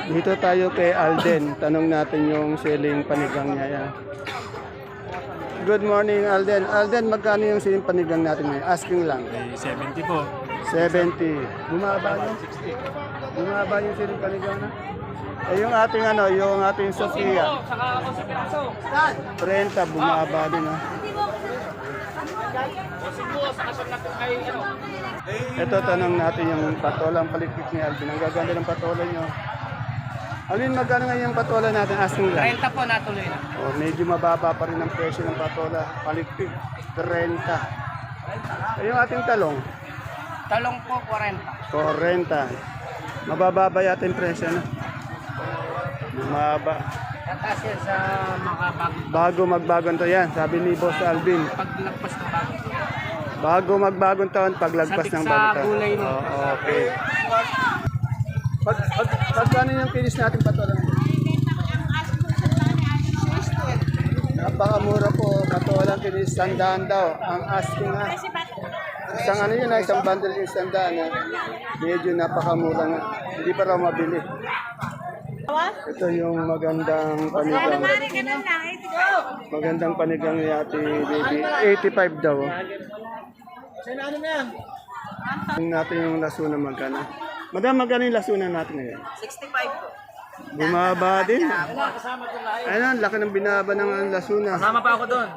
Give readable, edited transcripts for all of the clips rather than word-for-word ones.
Dito tayo kay Alden. Tanong natin yung siling panigang niya. Yan. Good morning, Alden. Alden, magkano yung siling panigang natin ngayon? Asking lang. May 70 po. 70. Bumaba yung 60. Bumaba yung siling panigang na. Eh, yung ating yung ating Sophia. 30, bumaba din ha. Ito, tanong natin yung patolang palikpik ni Alvin. Ang gaganda ng patola nyo. Alvin, magkano nga yung patola natin? Asking lang. 30 po natuloy na. Oh, medyo mababa pa rin ang presyo ng patola. Palikpik, 30. Eh, yung ating talong, Talong po 40. 40. Mabababa yata yung presyo, no? Bumaba. Tataas yan sa mga Bago magbagong to yan, sabi ni Boss Alvin. paglagpas ng bago. Bago magbagong taon, paglagpas ng Sabik sa bagong taon. gulay, no? Oh, okay. Pagkano yung finish natin patola? Napakamura po, patolang finish, 100 daw. Ang asking nga. Isang yun na, isang bundle yung 100 na. Medyo napakamura nga. Hindi pa raw mabili. Ito yung magandang panigang. Magandang panigang ni Ate Baby. 85 daw. Tingnan natin yung lasuna magkano. Madam, magkano yung lasuna natin ngayon? 65 po. Bumaba din. Ayun, laki ng binaba ng lasuna. Kasama pa ako doon.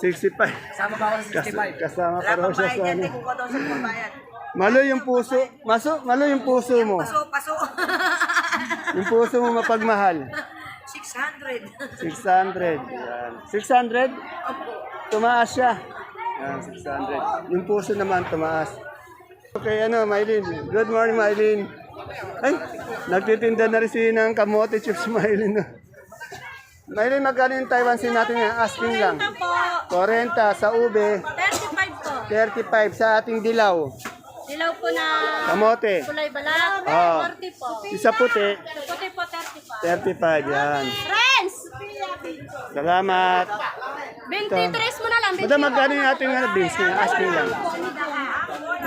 65. Kasama pa ako sa 65. Kasama pa raw siya sa ano. Malo yung puso. Malo yung puso mo. Paso. Yung puso mo mapagmahal. 600. 600. Yan. 600? Tumaas siya. Yan, 600. Yung puso naman tumaas. Okay, Mylene. Good morning, Mylene. Ay, nagtitinda na rin si ng kamote chips, Mylene. Mylene, magkano yung Taiwan sin natin yan? Asking lang. 40 sa ube. 35 po. 35 sa ating dilaw. Dilaw po na Kamote. kulay balak. Ah. 40 po. Isa puti. Puti po 35. 35, yan. Friends! Salamat. 23 mo na lang. Madam, magkano yung ating beans niya? Asking lang.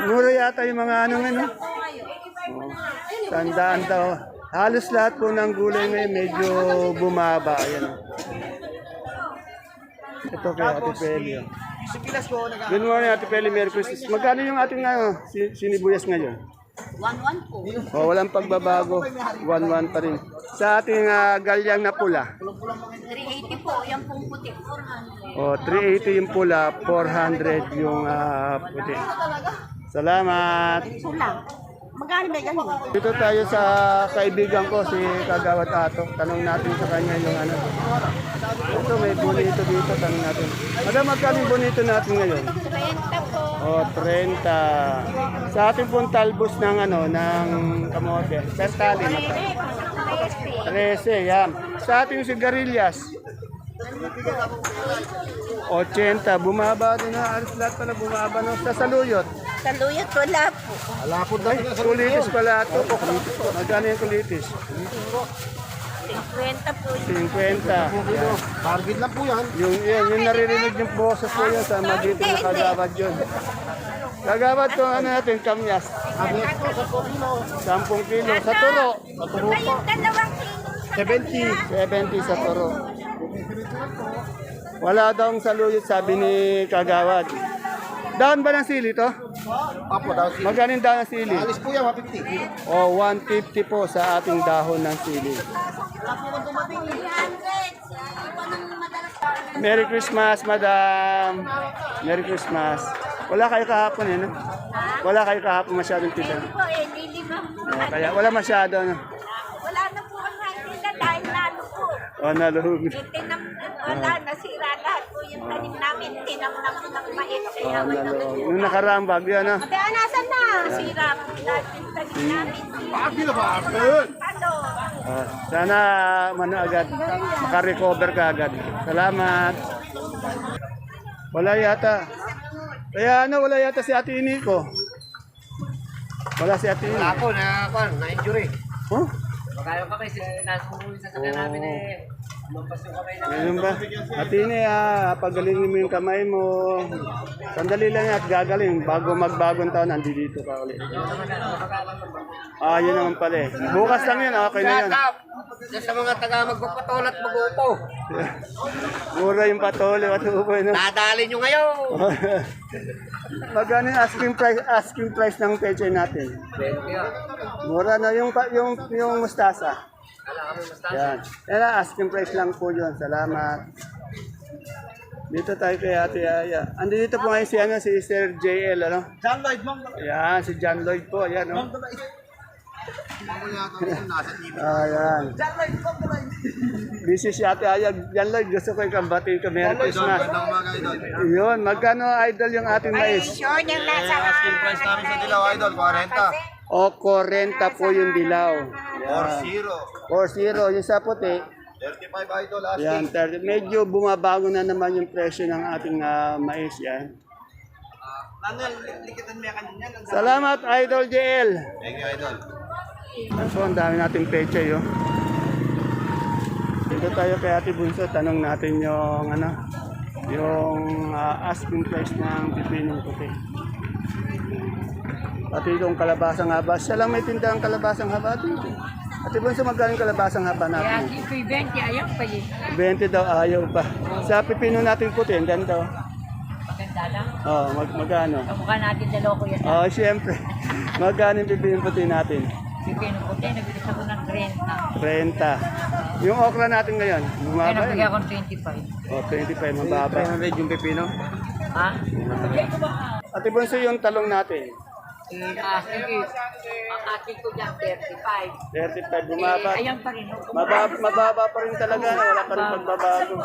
Mura yata yung mga Oh, 100 daw. Halos lahat po ng gulay ngayon medyo bumaba. Ayan. Ito kay Ate Peli. Good morning, Ate Peli. Merry Christmas. Magkano yung ating sinibuyas ngayon? 1-1 po. Oh, walang pagbabago. 1-1 pa rin. Sa ating galyang na pula. 380 po. Yan pong puti. 400. Oh, 380 yung pula, 400 yung puti. Salamat. Kulang. Magkano ba ganun? Dito tayo sa kaibigan ko, si Kagawat Ato. Tanong natin sa kanya yung Ito, may bonito dito. Tanong natin. Madam, magkano yung bonito natin ngayon? 30 po. Oh, 30. Sa ating pong talbos ng ng kamote. Sa tali. 13, yan. Sa ating sigarilyas. 80. Bumaba din na. Alis lahat pala bumaba. No? Sa saluyot. Saluyot wala po. Wala po dahil. Kulitis pala ito. Magkano yung kulitis? 50 po. 50. Yan. Target lang po yan. Yung naririnig yung boses ko yun sa magitan na kagawad yun. Kagawad ko natin, kamyas. 10 kilo. Sa turo. Ayun, 2 kilo. 70 sa turo. Wala daw ang saluyot, sabi ni Kagawad. Dahon ba ng sili to? Apo, daw. Magkano yung dahon ng sili? Alis po yan, 150. O, 150 po sa ating dahon ng sili. Merry Christmas, Madam. Merry Christmas. Wala kayo kahapon no? Wala kayo kahapon masyadong tita. Po eh, nilibang po. Kaya wala masyado. No? Wala na po ang hangin dahil lalo po. O, naluhog. Wala, nasira lahat po yung tanim namin. Tinamnam ng mais. Kaya O, naluhog. Nung nakaraang bagyo, ano? Kaya nasan na? Nasira po lahat yung tanim namin. Pagi na ba? Ano? Sana agad, makarecover ka agad. Salamat. Wala yata. Kaya wala yata si Ate Iniko. Wala si Ate Iniko. Ako na-injury. Huh? Baka yung kami, nasuhuwi sa sakyan namin eh. Ganun ba? Atine, pagalingin mo yung kamay mo. Sandali lang yan at gagaling. Bago magbagong taon, nandito ka ulit. Yun naman pala eh. Bukas lang yun, okay na yun. Sa mga taga magpapatol at mag-upo. Mura yung patole at upo. No? Nadali nyo ngayon. Magkano yung asking price ng peche natin? Mura na yung mustasa. Yan. Yan na, asking price lang po yun. Salamat. Dito tayo kay Ate Aya. Andito po ngayon si Sir JL, ano? John Lloyd, ma'am. Ayan, si John Lloyd po. Ayan, no? Ayan. Busy si Ate Aya. John Lloyd, gusto ko ikambati ko. Merry Christmas. Yun, magkano idol yung ating mais? Sure niyang nasa Asking price namin sa dilaw, idol, 40. O, 40 po yung dilaw. 4-0. 4-0. Yung sa puti, 35, idol, yan, 30. Medyo bumabago na naman yung presyo ng ating mais yan. Salamat, Idol JL. Thank you, idol. So, ang dami nating peche, yo. Dito tayo kay Ate Bunso, tanong natin yung asking price ng pipinong puti. Pati itong kalabasang haba. Siya lang may tindang kalabasang haba dito. Ate Bunso, magkano yung kalabasang haba Kaya natin? ito 20, ayaw pa yun. 20 daw, ayaw pa. Sa pipino natin puti, dan daw. Maganda lang. Magkano? Kamukha natin daloko yan. Siyempre. Magkano yung pipinong puti natin? Bigyan ng puti, nabilis ako ng 30. Yung okra natin ngayon, Kaya bumaba nabigyan yun. akong 25. 25, mababa. yung pipino? Ha? Ate Bunso, yung talong natin. Sige. Ang ating ko dyan, 35. 35, bumaba. Ayan pa rin. Mababa pa rin talaga, wala pa rin pagbabago.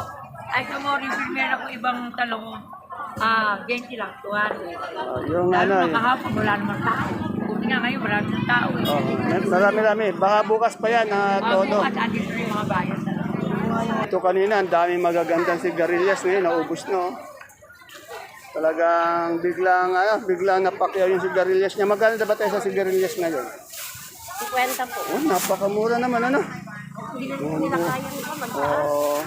Ay, kumori, meron ako ibang talong. 20 lang, 200. Yung Lalo yung- makahapon, wala naman tao. Buti nga ngayon, marami ng tao eh. Marami-rami. Baka bukas pa yan, todo. Bukas, atin rin yung mga bayan talaga. Ito kanina, ang daming magagandang sigarilyas ngayon, naubos no. Talagang biglang napakyaw yung sigarilyas niya. Magkano na ba tayo sa sigarilyas ngayon? 50 po. Napakamura naman, ano? Hindi na nila kaya nito magdaan. Oh,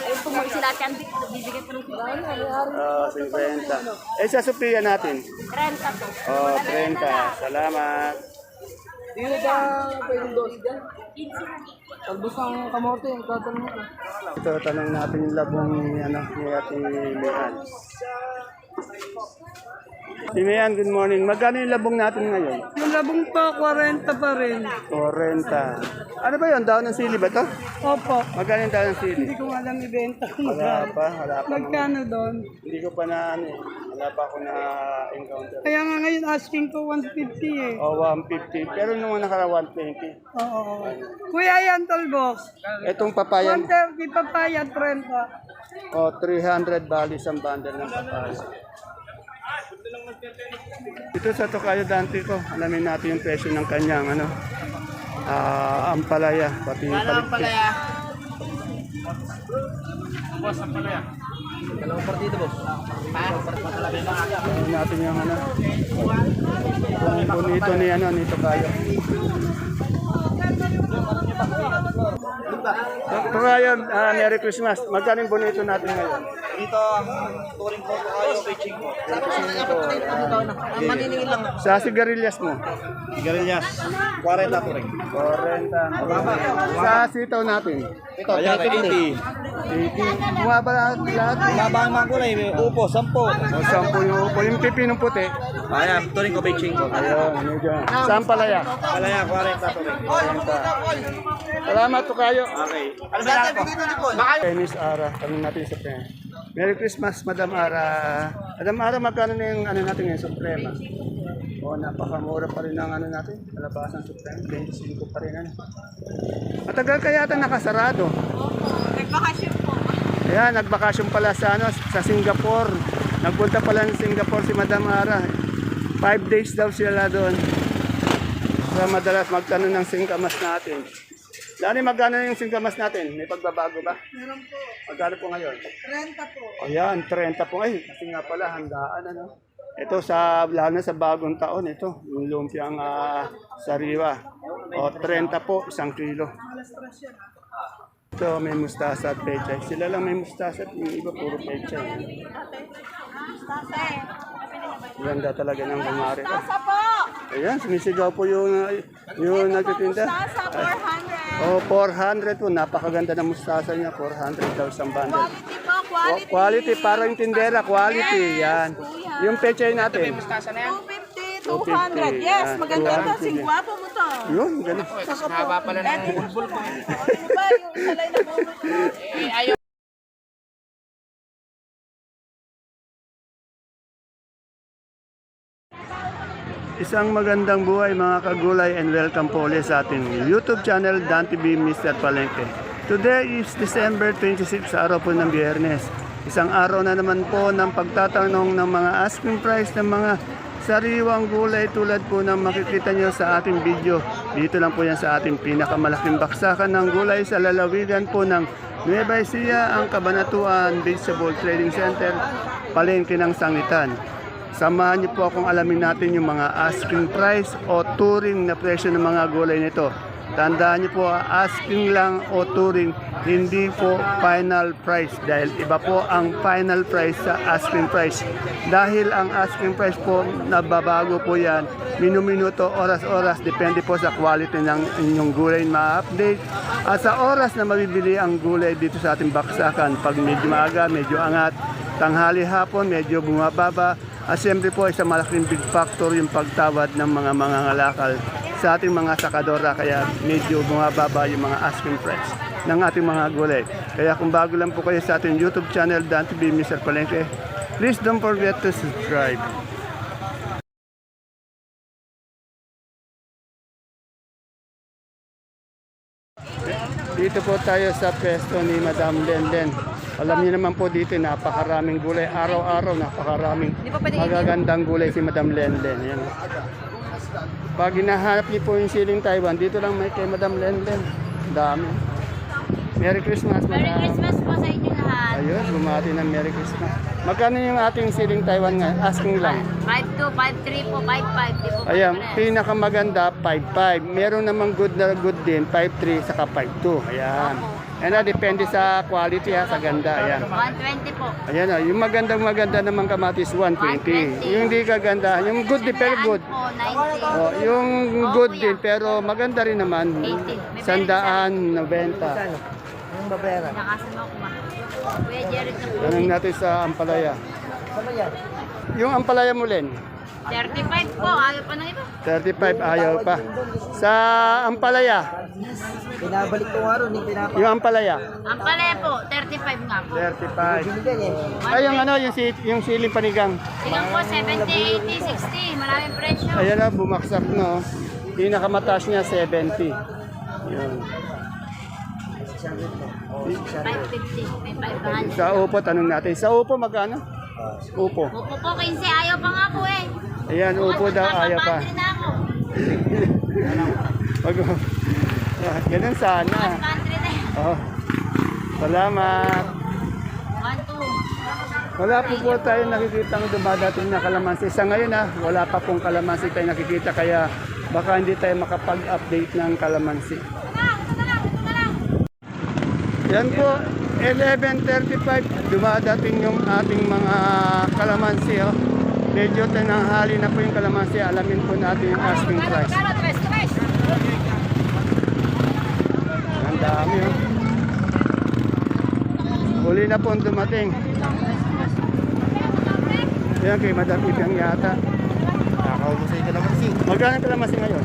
Ayun po sila yan, bibigyan pa ng siguro. 50. Sa Sophia natin? 30 po. 30. Salamat. Dito ba pwedeng dosi dyan? Talbos ng kamote, yung tatanong ko. Ito, tanong natin yung labong ni Ate Mian. Si Mian, good morning. Magkano yung labong natin ngayon? Yung labong pa, 40 pa rin. 40. Ano ba yun? Daon ng sili ba to? Opo. Magkano yung daon ng sili? Hindi ko alam ibenta ko. Wala pa. Magkano doon? Hindi ko pa wala pa ako na-encounter. Kaya nga ngayon asking ko 150 eh. 150. Pero nung nakara 120. Oo. Kuya yan, talbos. Itong papaya, 130 papaya, 30. 300 bali isang bundle ng papaya. Ito sa Tokayo Dante ko, alamin natin yung presyo ng kanyang ampalaya, pati paligpit. Dalawang partido, boss. Alamin natin yung kung bonito ni Tokayo. Tokayo, Merry Christmas. Magkano yung bonito natin ngayon? Dito, ang touring ko kayo, pitching ko. Maniningin lang. Sa sigarilyas mo? Sigarilyas, 40 touring. 40. Sa sitaw natin? Ito, 80. 80. Bumaba lahat. Mababa ang mga kulay, upo, 10. O, 10 yung upo. Yung pipinong puti. Ayan, touring ko, pitching ko. Ayun, medyo. Saan palaya? Palaya, 40 touring. 40. Salamat to kayo. Okay. Ano ba natin po? Chinese Ara. Tanong natin sa Suprema. Merry Christmas, Madam Ara. Madam Ara, magkano na yung natin ngayon, Suprema? Napakamura pa rin ang natin. Kalabasan Suprema. 25 pa rin. Matagal kaya ata nakasarado. Nagbakasyon po. Ayan, nagbakasyon pala sa Singapore. Nagpunta pala ng Singapore si Madam Ara. 5 days daw sila doon. Kaya madalas magtanong ng singkamas natin. Lani, magkano yung singkamas natin? May pagbabago ba? Meron po. Magkano po ngayon? 30 po. Ayan, 30 po. Ay, kasi nga pala, handaan. Ito lalo na sa bagong taon, ito. Yung lumpiang sariwa. 30 po, 1 kilo. So, may mustasa at pechay. Sila lang may mustasa at yung iba puro pechay. Ganda talaga ng kumari ko. Tasa po! Ayan, sumisigaw po yung nagtitinda. Tasa, 400. Oh, 400 po. Napakaganda ng mustasa niya. 400 daw isang bundle. Quality po, Oh, quality. quality, parang tindera. Quality, yan. Yung pechay natin. 250, 200. Yes, Yan, maganda ito. 200. Singwapo mo to. Yun, ganun. Haba pala na yung bulbul ko. Ano ba yung salay na bumulot? Isang magandang buhay mga kagulay and welcome po ulit sa ating YouTube channel Dan TV Mr. Palengke. Today is December 26, araw po ng Biyernes. Isang araw na naman po ng pagtatanong ng mga asking price ng mga sariwang gulay tulad po ng makikita nyo sa ating video. Dito lang po yan sa ating pinakamalaking baksakan ng gulay sa lalawigan po ng Nueva Ecija, ang Cabanatuan Vegetable Trading Center, Palengke ng Sangitan. Samahan niyo po akong alamin natin yung mga asking price o touring na presyo ng mga gulay nito. Tandaan niyo po, asking lang o touring, hindi po final price. Dahil iba po ang final price sa asking price. Dahil ang asking price po, nababago po yan. Minuminuto, oras-oras, depende po sa quality ng inyong gulay ma-update. At sa oras na mabibili ang gulay dito sa ating baksakan, pag medyo maaga, medyo angat, tanghali hapon, medyo bumababa. At siyempre po, isang malaking big factor yung pagtawad ng mga mangangalakal sa ating mga sakadora. Kaya medyo bumababa yung mga asking price ng ating mga gulay. Kaya kung bago lang po kayo sa ating YouTube channel, Dan TV Mr. Palengke, please don't forget to subscribe. Dito po tayo sa pwesto ni Madam Lenlen. Alam niyo naman po dito, napakaraming gulay. Araw-araw, napakaraming magagandang gulay si Madam Lenlen. Yan. Pag hinahanap niyo po yung siling Taiwan, dito lang may kay Madam Lenlen. Dami. Merry Christmas, Madam. Merry Christmas po sa inyo lahat. Ayun, bumati ng Merry Christmas. Magkano yung ating siling Taiwan nga? Asking lang. 5.2, 5.3 po, 5.5. Di po Ayan, pare-pares. pinakamaganda, 5.5. Meron namang good na good din, 5.3 saka 5.2. Ayan. Ayan, depende sa quality ha, sa ganda. Ayan. 120 po. Ayan o, yung maganda naman kamatis, 120. Yung hindi kaganda, yung good din, pero good. Po, 90. O, yung good din, pero maganda rin naman. 80. 190. Yung babayaran. Nakasama ko ba? Kuya Jerry na po. Tanong natin sa ampalaya. Ano yan? Yung ampalaya mo, Len, 35 po, ayaw pa ng iba. 35, ayaw pa. Sa ampalaya, Pinabalik ko nga ron, yung pinapa. yung ampalaya, Ang pala po, 35 nga po. 35. Binigyan eh. Ay, yung ano, yung siling panigang. Silang po, 70, 80, 60. Maraming presyo. Ayan na, bumaksak no. Pinakamataas niya, 70. Yun. 550, may 500. Sa upo, tanong natin. Sa upo, magkano? Upo. Upo po, 15, ayaw pa nga po eh. Ayan, upo daw, ayaw pa. Country na ako. Ganun sana. Country na eh. Oh. Salamat. 1, 2. Wala po tayo nakikita ng dumadating na kalamansi. Sa ngayon wala pa pong kalamansi tayo nakikita kaya baka hindi tayo makapag-update ng kalamansi. Yan po, 11:35 dumadating yung ating mga kalamansi. Oh. Medyo tananghali na po yung kalamansi. Alamin po natin yung asking price. Ang dami oh. Huli na po ang dumating. Yan kay Madam Ibang yata. Nakakaubos sa kalamansi. Magkano ang kalamansi ngayon?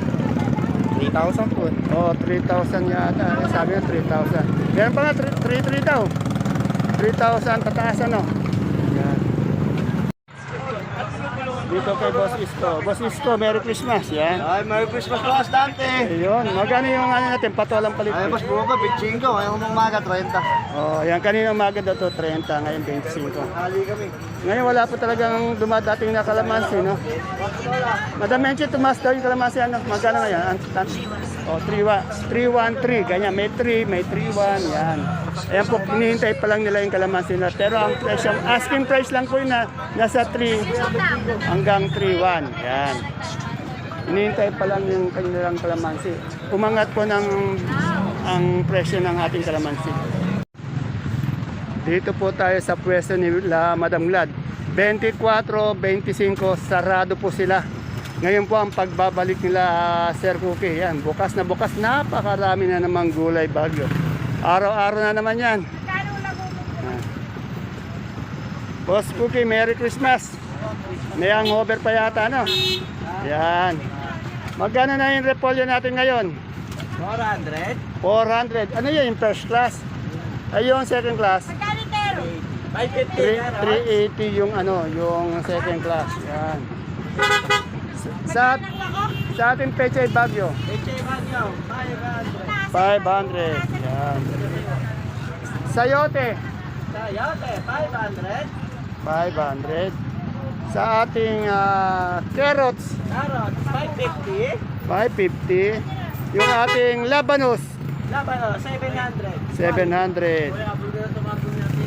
3,000 po. Oh, 3,000 yata. Sabi niya 3,000. Meron pa nga 3,300 daw. 3,000 pataas ano. Yan. Dito kay Boss Isko. Boss Isko, Merry Christmas. Yan. Ay, Merry Christmas po, Astante. Ayun. Magkano yung ano natin? Patolang palit. Ay, boss, buka, bitching ko. Ayaw mong umaga, 30. Oh, yan. Kanina umaga daw to 30. Ngayon 25. Hali kami. Ngayon wala po talagang dumadating na kalamansi, no? Madam Menchi, tumas daw yung kalamansi, ano? Magkano ngayon? Oh, 313, ganyan. May 3, may 31, yan. Ayan po, hinihintay pa lang nila yung kalamansi na. Pero ang presyo, asking price lang po yun na nasa 3 hanggang 3,1. Yan. Hinihintay pa lang yung kanilang kalamansi. Umangat po ng ang presyo ng ating kalamansi. Dito po tayo sa pwesto ni Madam Glad. 24, 25, sarado po sila. Ngayon po ang pagbabalik nila Sir Cookie. Yan, bukas na bukas, napakarami na namang gulay bagyo. Araw-araw na naman yan. Yan. Boss Cookie, Merry Christmas. May hangover pa yata, no? Yan. Magkano na yung repolyo natin ngayon? 400. 400. Ano yun, yung first class? Ayun, second class. 550. 380 yung ano, yung second class. Yan. Sa ating Pechay Bagyo, Peche Bagyo, 500. 500. Yan. Sayote, Sayote, 500. 500. Sa ating carrots, Carrots, 550. 550. Yung ating labanos, Labano, 700. 700.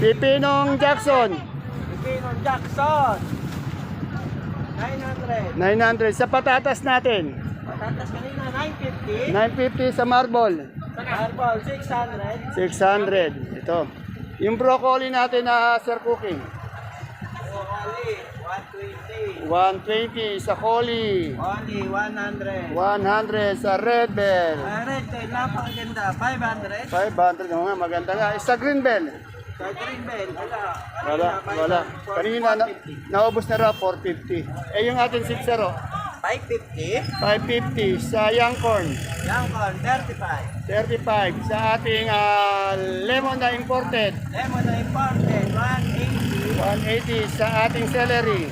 Pipinong Jackson, Pipinong Jackson, 900. 900. Sa patatas natin, Patatas kanina, 950. 950 sa marble. Marble, 600. 600. Ito. Yung broccoli natin na Sir Cooking. Only 120. 120 sa coli. Only 100. 100 sa red bell. Red tail, napakaganda. 500. 500. Oo nga, maganda nga. Sa green bell. Sa green bell, Wala. Kanina, naubos na raw 450. Eh, yung ating 60. 550. 550 sa young corn. Young corn, 35. 35 sa ating lemon na imported. Lemon na imported, 180. 180 sa ating celery.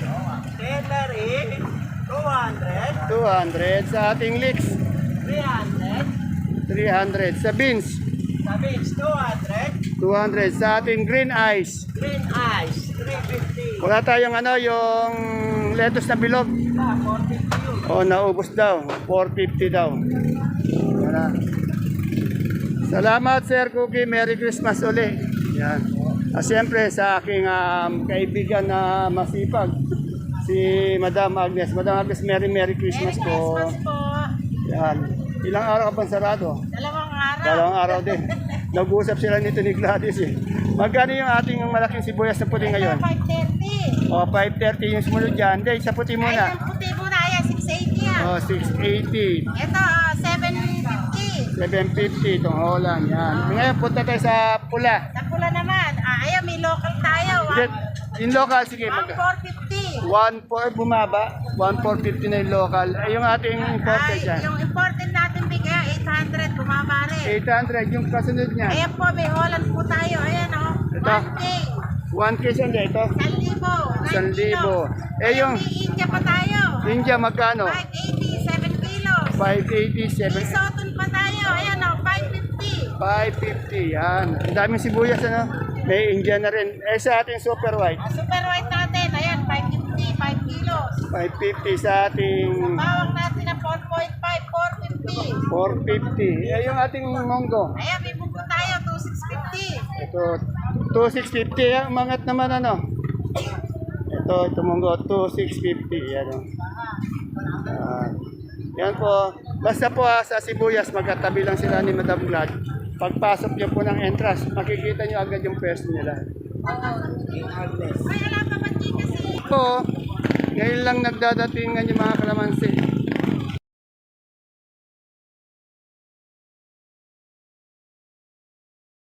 Celery, 200. 200 sa ating leeks. 300. 300 sa beans. Sa beans, 200. 200 sa ating green ice. Green ice, 350. Wala tayong ano, yung lettuce na bilog. 450 yun. O, naubos daw. 450 daw. Wala. Salamat, Sir Cookie. Merry Christmas uli. Yan. Siyempre, sa aking kaibigan na masipag, si Madam Agnes. Madam Agnes, Merry Christmas po. Yan. Ilang araw ka bang sarado? Dalawang araw. Dalawang araw din. Nag-uusap sila nito ni Gladys eh. Magkano yung ating malaking sibuyas na puti ngayon? 530. O, 530 yung sumunod dyan. Hindi, sa puti Ay, muna. ang puti muna. Ayan, 680 yan. O, 680. Ito, 750. 750 itong Holland. Yan. Ngayon, punta tayo sa pula. Sa pula naman. Ayan, may local tayo. Yung local, sige. 1,450. 1,400 bumaba. 1,450 na yung local. Ay, yung ating imported Ay, dyan. yung imported natin bigay, 800. Bumaba rin. 800. Yung kasunod niya. Ayan po, may Holland po tayo. Ayan, oh. Ito. 1K. 1K sanda ito. 1,000. 1,000. Eh, yung May India pa tayo. India, magkano? 580, 7 kilos. 580, May Soton pa tayo. Ayan, oh, 550. 550. Yan. Ang daming sibuyas, ano? May India na rin. Eh, sa ating super white. Super white natin. Ayan, 550, 5 kilos. 550 sa ating Bawang natin na 4.5, 450. 450. Eh, yung ating monggo. Ayan, may buko tayo, 2,650. Ito, 2650. Ang mangat naman, ano? Ito monggo, 2650. Yan, oh. Yan po. Basta po sa sibuyas, magkatabi lang sila ni Madam Glad. Pagpasok niyo po ng entrance, makikita niyo agad yung pwesto nila. Ay, alam pa ba kasi? Po, ngayon lang nagdadatingan yung mga kalamansi.